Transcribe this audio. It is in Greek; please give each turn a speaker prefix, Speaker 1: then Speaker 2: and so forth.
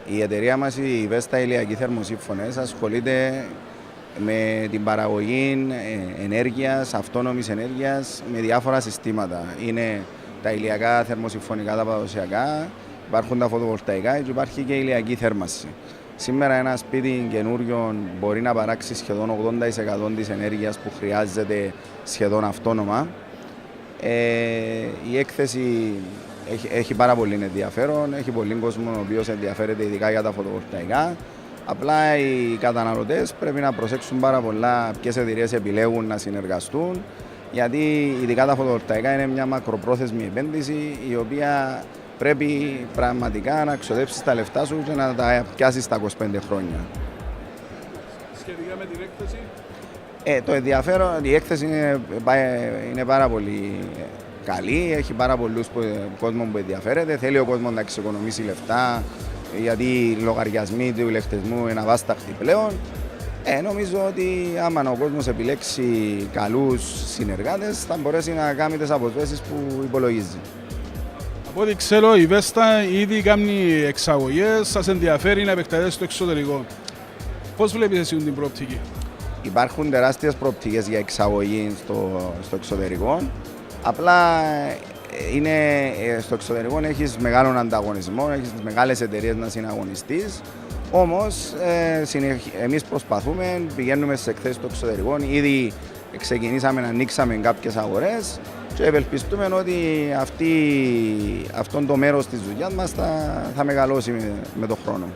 Speaker 1: Η εταιρεία μας, η Vestas Ηλιακοί Θερμοσύμφωνες, ασχολείται με την παραγωγή ενέργειας, αυτόνομης ενέργειας, με διάφορα συστήματα. Είναι τα ηλιακά θερμοσυμφωνικά, τα παραδοσιακά, υπάρχουν τα φωτοβολταϊκά και υπάρχει και η ηλιακή θέρμανση. Σήμερα ένα σπίτι καινούριο μπορεί να παράξει σχεδόν 80% της ενέργειας που χρειάζεται σχεδόν αυτόνομα. Η έκθεση έχει πάρα πολύ ενδιαφέρον, έχει πολύ κόσμο ο οποίος ενδιαφέρεται ειδικά για τα φωτοβολταϊκά. Απλά οι καταναλωτές πρέπει να προσέξουν πάρα πολλά ποιες εταιρείες επιλέγουν να συνεργαστούν, γιατί ειδικά τα φωτοβολταϊκά είναι μια μακροπρόθεσμη επένδυση η οποία πρέπει πραγματικά να ξοδέψεις τα λεφτά σου και να τα πιάσεις τα 25 χρόνια.
Speaker 2: Σχετικά με την έκθεση.
Speaker 1: Το ενδιαφέρον, η έκθεση είναι πάρα πολύ καλή, έχει πάρα πολλούς κόσμο που ενδιαφέρεται, θέλει ο κόσμος να εξοικονομήσει λεφτά, γιατί οι λογαριασμοί του ηλεκτρισμού είναι αβάσταχτοι πλέον. Νομίζω ότι άμα ο κόσμος επιλέξει καλούς συνεργάτες θα μπορέσει να κάνει τις αποσβέσεις που υπολογίζει.
Speaker 2: Από ό,τι ξέρω, η Vestas ήδη κάνει εξαγωγές, σας ενδιαφέρει να επεκταθείτε στο εξωτερικό. Πώς βλέπετε εσύ την προοπτική?
Speaker 1: Υπάρχουν τεράστιες προοπτικές για εξαγωγή στο εξωτερικό. Απλά στο εξωτερικό έχεις μεγάλον ανταγωνισμό, έχεις μεγάλες εταιρείες να συναγωνιστείς. Όμως εμείς προσπαθούμε, πηγαίνουμε σε εκθέσεις στο εξωτερικό. Ήδη ξεκινήσαμε να ανοίξαμε κάποιες αγορές και ευελπιστούμε ότι αυτό το μέρος της δουλειάς μας θα μεγαλώσει με τον χρόνο.